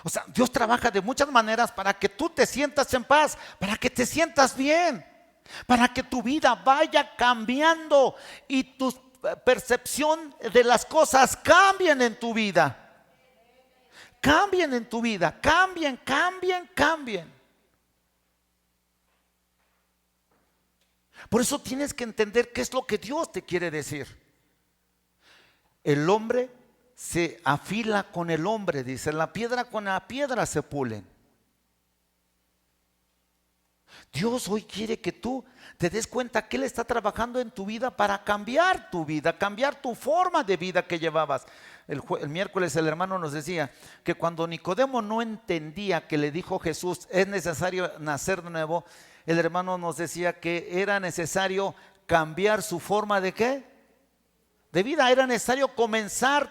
O sea, Dios trabaja de muchas maneras para que tú te sientas en paz, para que te sientas bien, para que tu vida vaya cambiando y tu percepción de las cosas cambien en tu vida. Cambien en tu vida, cambien. Por eso tienes que entender qué es lo que Dios te quiere decir. El hombre se afila con el hombre, dice, la piedra con la piedra se pulen. Dios hoy quiere que tú te des cuenta que Él está trabajando en tu vida para cambiar tu vida, cambiar tu forma de vida que llevabas. El miércoles el hermano nos decía que cuando Nicodemo no entendía que le dijo Jesús, es necesario nacer de nuevo, el hermano nos decía que era necesario cambiar su forma de ¿qué? De vida, era necesario comenzar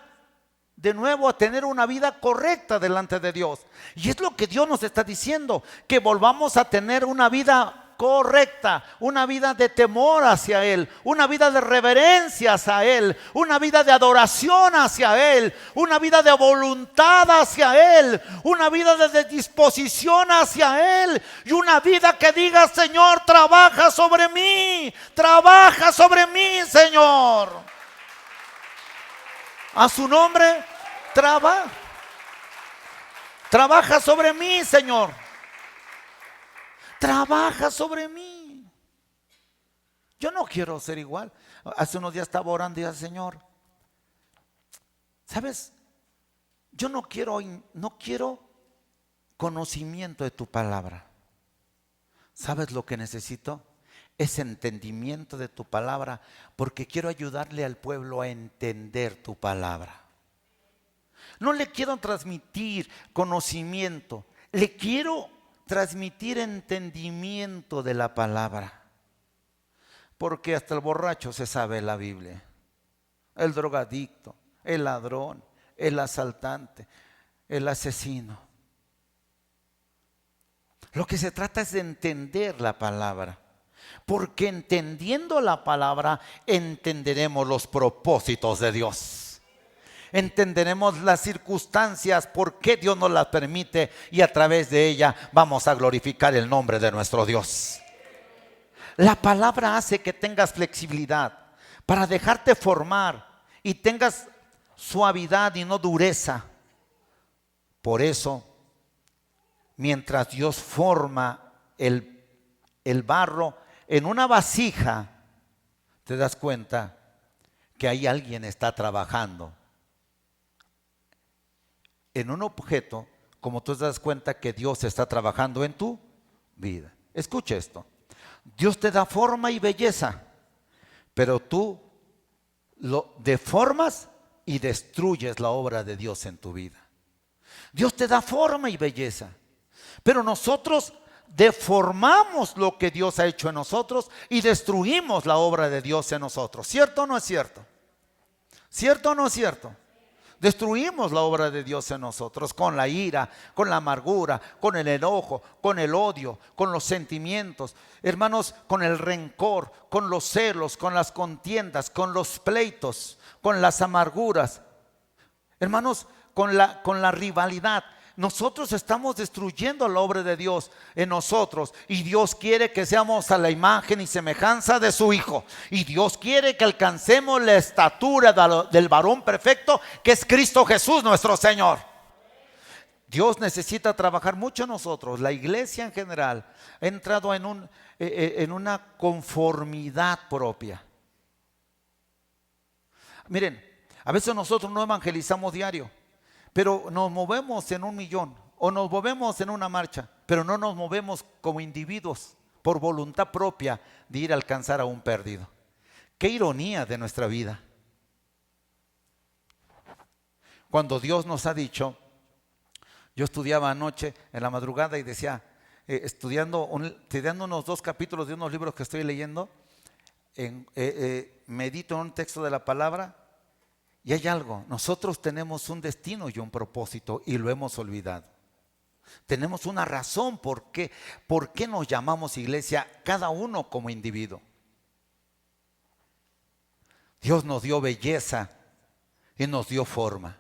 de nuevo a tener una vida correcta delante de Dios. Y es lo que Dios nos está diciendo, que volvamos a tener una vida correcta, una vida de temor hacia Él, una vida de reverencia hacia Él, una vida de adoración hacia Él, una vida de voluntad hacia Él, una vida de disposición hacia Él y una vida que diga: Señor, trabaja sobre mí, Señor. A su nombre, trabaja sobre mí, Señor. Trabaja sobre mí. Yo no quiero ser igual. Hace unos días estaba orando y decía: Señor, ¿sabes? Yo no quiero conocimiento de tu palabra. ¿Sabes lo que necesito? Es entendimiento de tu palabra, porque quiero ayudarle al pueblo a entender tu palabra. No le quiero transmitir conocimiento, le quiero transmitir entendimiento de la palabra. Porque hasta el borracho se sabe la Biblia, el drogadicto, el ladrón, el asaltante, el asesino. Lo que se trata es de entender la palabra. Porque entendiendo la palabra entenderemos los propósitos de Dios. Entenderemos las circunstancias, por qué Dios nos las permite, y a través de ella vamos a glorificar el nombre de nuestro Dios. La palabra hace que tengas flexibilidad para dejarte formar y tengas suavidad y no dureza. Por eso, mientras Dios forma el barro en una vasija, te das cuenta que ahí alguien está trabajando en un objeto, como tú te das cuenta que Dios está trabajando en tu vida. Escucha esto: Dios te da forma y belleza, pero tú lo deformas y destruyes la obra de Dios en tu vida. Dios te da forma y belleza, pero nosotros deformamos lo que Dios ha hecho en nosotros y destruimos la obra de Dios en nosotros. ¿Cierto o no es cierto? ¿Cierto o no es cierto? Destruimos la obra de Dios en nosotros con la ira, con la amargura, con el enojo, con el odio, con los sentimientos, hermanos, con el rencor, con los celos, con las contiendas, con los pleitos, con las amarguras, hermanos, con la rivalidad. Nosotros estamos destruyendo la obra de Dios en nosotros, y Dios quiere que seamos a la imagen y semejanza de su Hijo, y Dios quiere que alcancemos la estatura del varón perfecto, que es Cristo Jesús nuestro Señor. Dios necesita trabajar mucho en nosotros. La iglesia en general ha entrado en una conformidad propia. Miren, a veces nosotros no evangelizamos diario, pero nos movemos en 1 millón o nos movemos en una marcha, pero no nos movemos como individuos, por voluntad propia de ir a alcanzar a un perdido. Qué ironía de nuestra vida. Cuando Dios nos ha dicho, yo estudiaba anoche en la madrugada y decía, estudiando unos 2 capítulos de unos libros que estoy leyendo, medito en un texto de la palabra y hay algo. Nosotros tenemos un destino y un propósito y lo hemos olvidado. Tenemos una razón por qué nos llamamos iglesia, cada uno como individuo. Dios nos dio belleza y nos dio forma,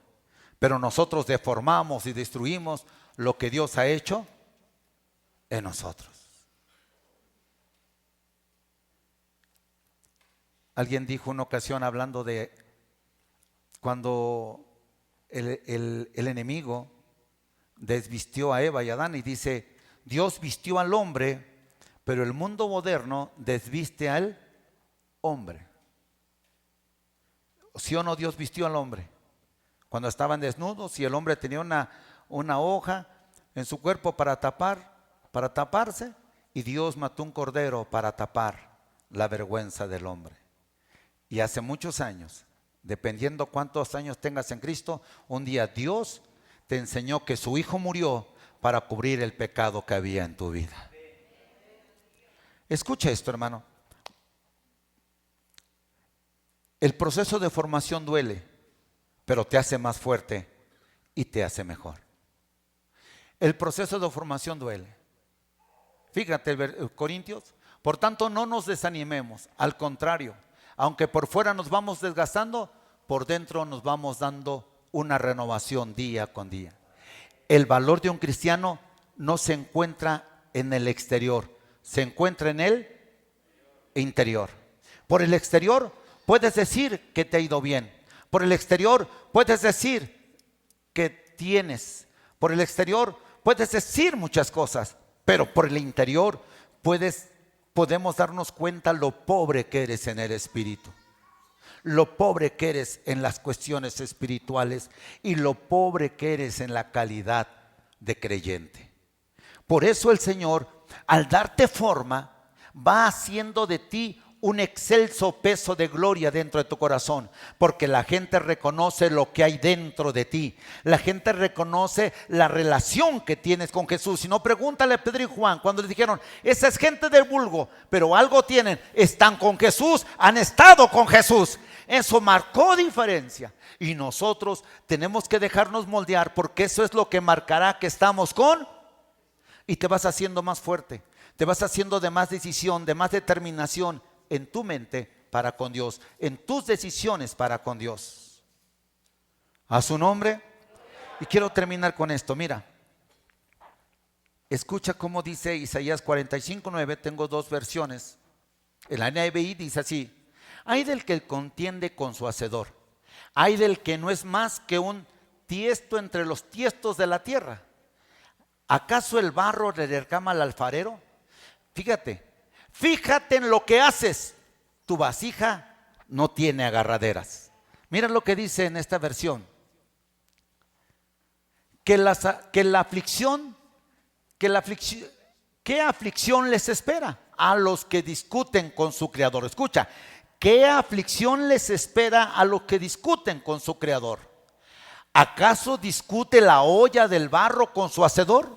pero nosotros deformamos y destruimos lo que Dios ha hecho en nosotros. Alguien dijo una ocasión hablando de cuando el enemigo desvistió a Eva y a Adán y dice, Dios vistió al hombre, pero el mundo moderno desviste al hombre. ¿Sí o no Dios vistió al hombre? Cuando estaban desnudos y el hombre tenía una hoja en su cuerpo para taparse, y Dios mató un cordero para tapar la vergüenza del hombre. Y hace muchos años, dependiendo cuántos años tengas en Cristo, un día Dios te enseñó que su Hijo murió para cubrir el pecado que había en tu vida. Escucha esto, hermano. El proceso de formación duele, pero te hace más fuerte y te hace mejor. El proceso de formación duele. Fíjate, Corintios, por tanto no nos desanimemos, al contrario, aunque por fuera nos vamos desgastando, por dentro nos vamos dando una renovación día con día. El valor de un cristiano no se encuentra en el exterior, se encuentra en el interior. Por el exterior puedes decir que te ha ido bien, por el exterior puedes decir que tienes, por el exterior puedes decir muchas cosas, pero por el interior podemos darnos cuenta lo pobre que eres en el espíritu, lo pobre que eres en las cuestiones espirituales y lo pobre que eres en la calidad de creyente. Por eso el Señor, al darte forma, va haciendo de ti un excelso peso de gloria dentro de tu corazón, porque la gente reconoce lo que hay dentro de ti, la gente reconoce la relación que tienes con Jesús. Si no, pregúntale a Pedro y Juan cuando les dijeron, esa es gente del vulgo, pero algo tienen, están con Jesús, han estado con Jesús. Eso marcó diferencia y nosotros tenemos que dejarnos moldear, porque eso es lo que marcará que estamos con, y te vas haciendo más fuerte, te vas haciendo de más decisión, de más determinación en tu mente para con Dios, en tus decisiones para con Dios. A su nombre. Y quiero terminar con esto. Mira, escucha cómo dice Isaías 45:9. Tengo 2 versiones. En la NBI dice así: ay del que contiende con su hacedor, ay del que no es más que un tiesto entre los tiestos de la tierra. ¿Acaso el barro le reclama al alfarero? Fíjate en lo que haces. Tu vasija no tiene agarraderas. Mira lo que dice en esta versión. ¿Qué aflicción les espera a los que discuten con su Creador? Escucha, ¿qué aflicción les espera a los que discuten con su Creador? ¿Acaso discute la olla del barro con su hacedor?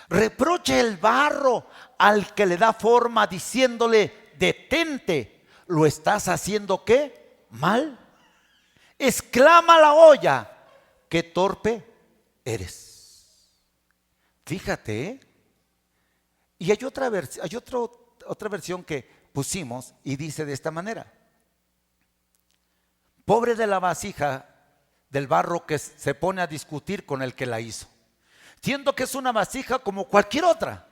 Reproche el barro al que le da forma diciéndole, detente, ¿lo estás haciendo qué? ¿Mal? Exclama la olla, qué torpe eres. Fíjate, ¿eh? Y hay otra versión que pusimos y dice de esta manera: pobre de la vasija del barro que se pone a discutir con el que la hizo, siendo que es una vasija como cualquier otra.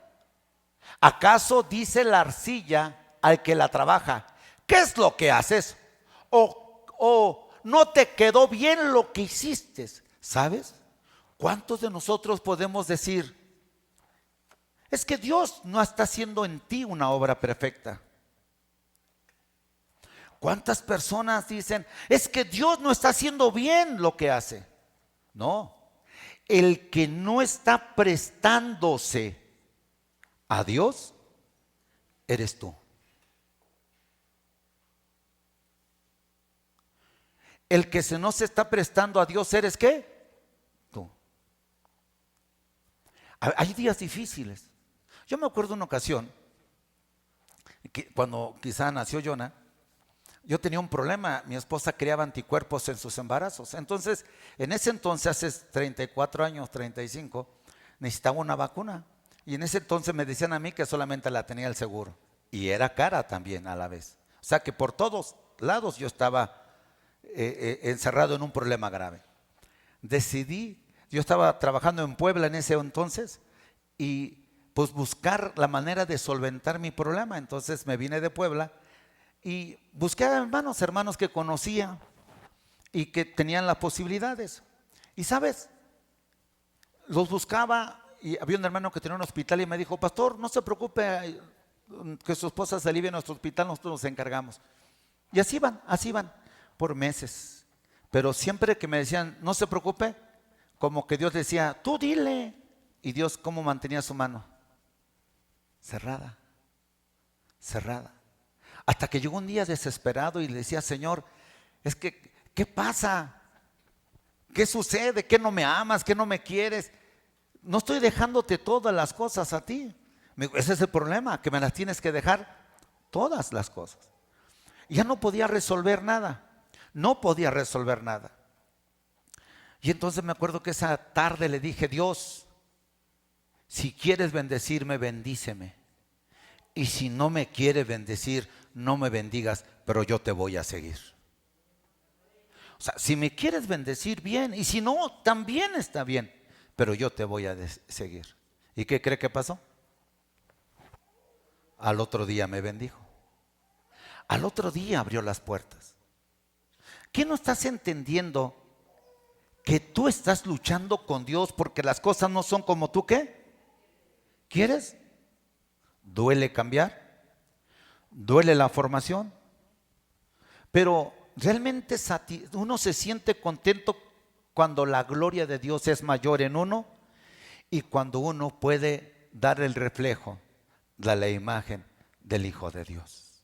¿Acaso dice la arcilla al que la trabaja, qué es lo que haces? O no te quedó bien lo que hiciste. ¿Sabes? ¿Cuántos de nosotros podemos decir, es que Dios no está haciendo en ti una obra perfecta? ¿Cuántas personas dicen, es que Dios no está haciendo bien lo que hace? No, el que no está prestándose a Dios eres tú. El que no se está prestando a Dios, ¿eres qué? Tú. Hay días difíciles. Yo me acuerdo una ocasión, que cuando quizá nació Jonah, yo tenía un problema. Mi esposa creaba anticuerpos en sus embarazos. Entonces, en ese entonces, hace 34 años, 35, necesitaba una vacuna. Y en ese entonces me decían a mí que solamente la tenía el seguro. Y era cara también a la vez. O sea que por todos lados yo estaba encerrado en un problema grave. Decidí, yo estaba trabajando en Puebla en ese entonces, y pues buscar la manera de solventar mi problema. Entonces me vine de Puebla y busqué a hermanos que conocía y que tenían las posibilidades. Y sabes, los buscaba, y había un hermano que tenía un hospital y me dijo: pastor, no se preocupe, que su esposa se alivie en nuestro hospital, nosotros nos encargamos. Y así van por meses. Pero siempre que me decían no se preocupe, como que Dios decía: tú dile. Y Dios, ¿cómo mantenía su mano? Cerrada. Hasta que llegó un día desesperado y le decía: Señor, es que, ¿qué pasa? ¿Qué sucede? ¿Qué no me amas? ¿Qué no me quieres? No estoy dejándote todas las cosas a ti. Ese es el problema, que me las tienes que dejar todas las cosas. Ya no podía resolver nada. Y entonces me acuerdo que esa tarde le dije: Dios, si quieres bendecirme, bendíceme. Y si no me quieres bendecir, no me bendigas, pero yo te voy a seguir. O sea, si me quieres bendecir, bien. Y si no, también está bien, pero yo te voy a seguir. ¿Y qué cree que pasó? Al otro día me bendijo. Al otro día abrió las puertas. ¿Qué no estás entendiendo? Que tú estás luchando con Dios porque las cosas no son como tú, ¿qué? ¿Quieres? Duele cambiar, duele la formación, pero realmente uno se siente contento cuando la gloria de Dios es mayor en uno y cuando uno puede dar el reflejo de la imagen del Hijo de Dios.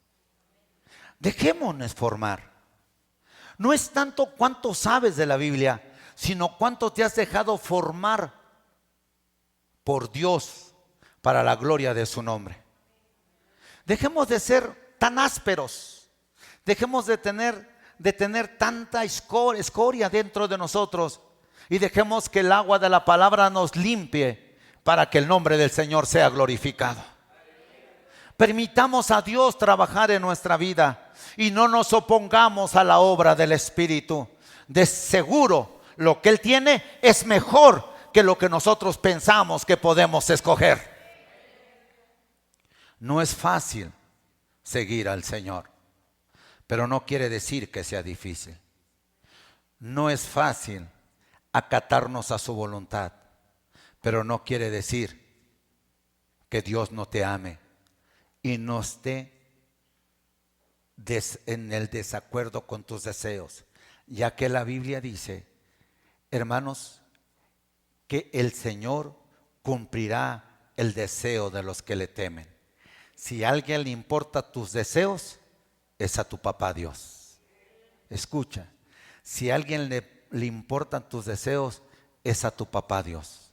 Dejémonos formar. No es tanto cuánto sabes de la Biblia, sino cuánto te has dejado formar por Dios para la gloria de su nombre. Dejemos de ser tan ásperos. Dejemos de tener tanta escoria dentro de nosotros y dejemos que el agua de la palabra nos limpie para que el nombre del Señor sea glorificado. Permitamos a Dios trabajar en nuestra vida y no nos opongamos a la obra del Espíritu. De seguro lo que Él tiene es mejor que lo que nosotros pensamos que podemos escoger. No es fácil seguir al Señor, pero no quiere decir que sea difícil. No es fácil acatarnos a su voluntad, pero no quiere decir que Dios no te ame y no esté en el desacuerdo con tus deseos, ya que la Biblia dice, hermanos, que el Señor cumplirá el deseo de los que le temen. Si a alguien le importa tus deseos, es a tu papá Dios. Escucha, si a alguien le importan tus deseos, es a tu papá Dios.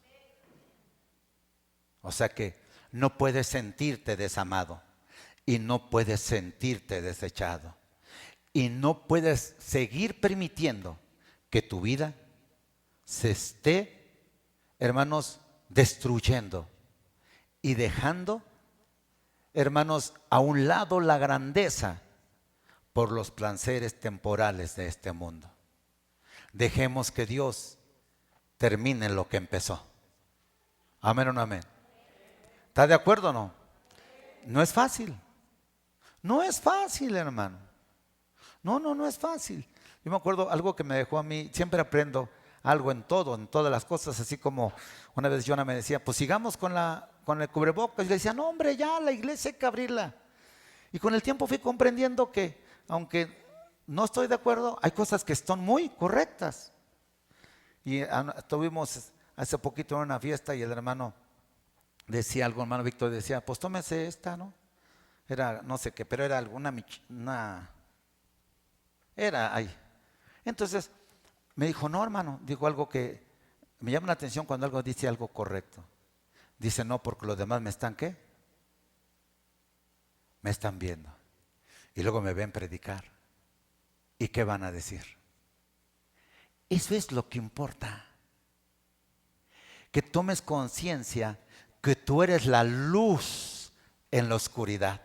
O sea que no puedes sentirte desamado y no puedes sentirte desechado y no puedes seguir permitiendo que tu vida se esté, hermanos, destruyendo y dejando, hermanos, a un lado la grandeza por los placeres temporales de este mundo. Dejemos que Dios termine lo que empezó. Amén o no amén. ¿Está de acuerdo o no? No es fácil. No es fácil, hermano. No es fácil. Yo me acuerdo algo que me dejó a mí, siempre aprendo algo en todas las cosas, así como una vez Jonah me decía, pues sigamos con el cubrebocas. Y le decía, no hombre, ya la iglesia hay que abrirla. Y con el tiempo fui comprendiendo que, aunque no estoy de acuerdo, hay cosas que son muy correctas. Y tuvimos hace poquito en una fiesta y el hermano decía algo, hermano Víctor decía, pues tómese esta, ¿no? era no sé qué, pero era alguna, era ahí. Entonces me dijo, no hermano, dijo algo que me llama la atención cuando algo dice algo correcto. Dice, no, porque los demás me están, ¿qué? Me están viendo. Y luego me ven predicar. ¿Y qué van a decir? Eso es lo que importa. Que tomes conciencia que tú eres la luz en la oscuridad.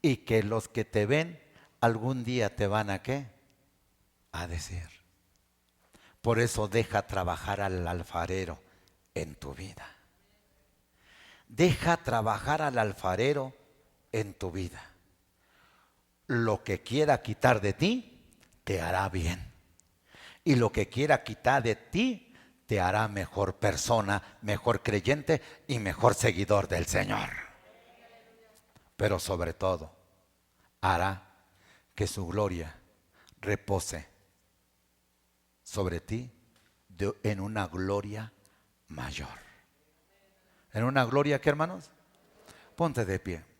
Y que los que te ven algún día te van a, ¿qué? A decir. Por eso deja trabajar al alfarero en tu vida. Deja trabajar al alfarero en tu vida. Lo que quiera quitar de ti, te hará bien. Y lo que quiera quitar de ti, te hará mejor persona, mejor creyente y mejor seguidor del Señor. Pero sobre todo, hará que su gloria repose sobre ti en una gloria mayor. ¿En una gloria qué, hermanos? Ponte de pie.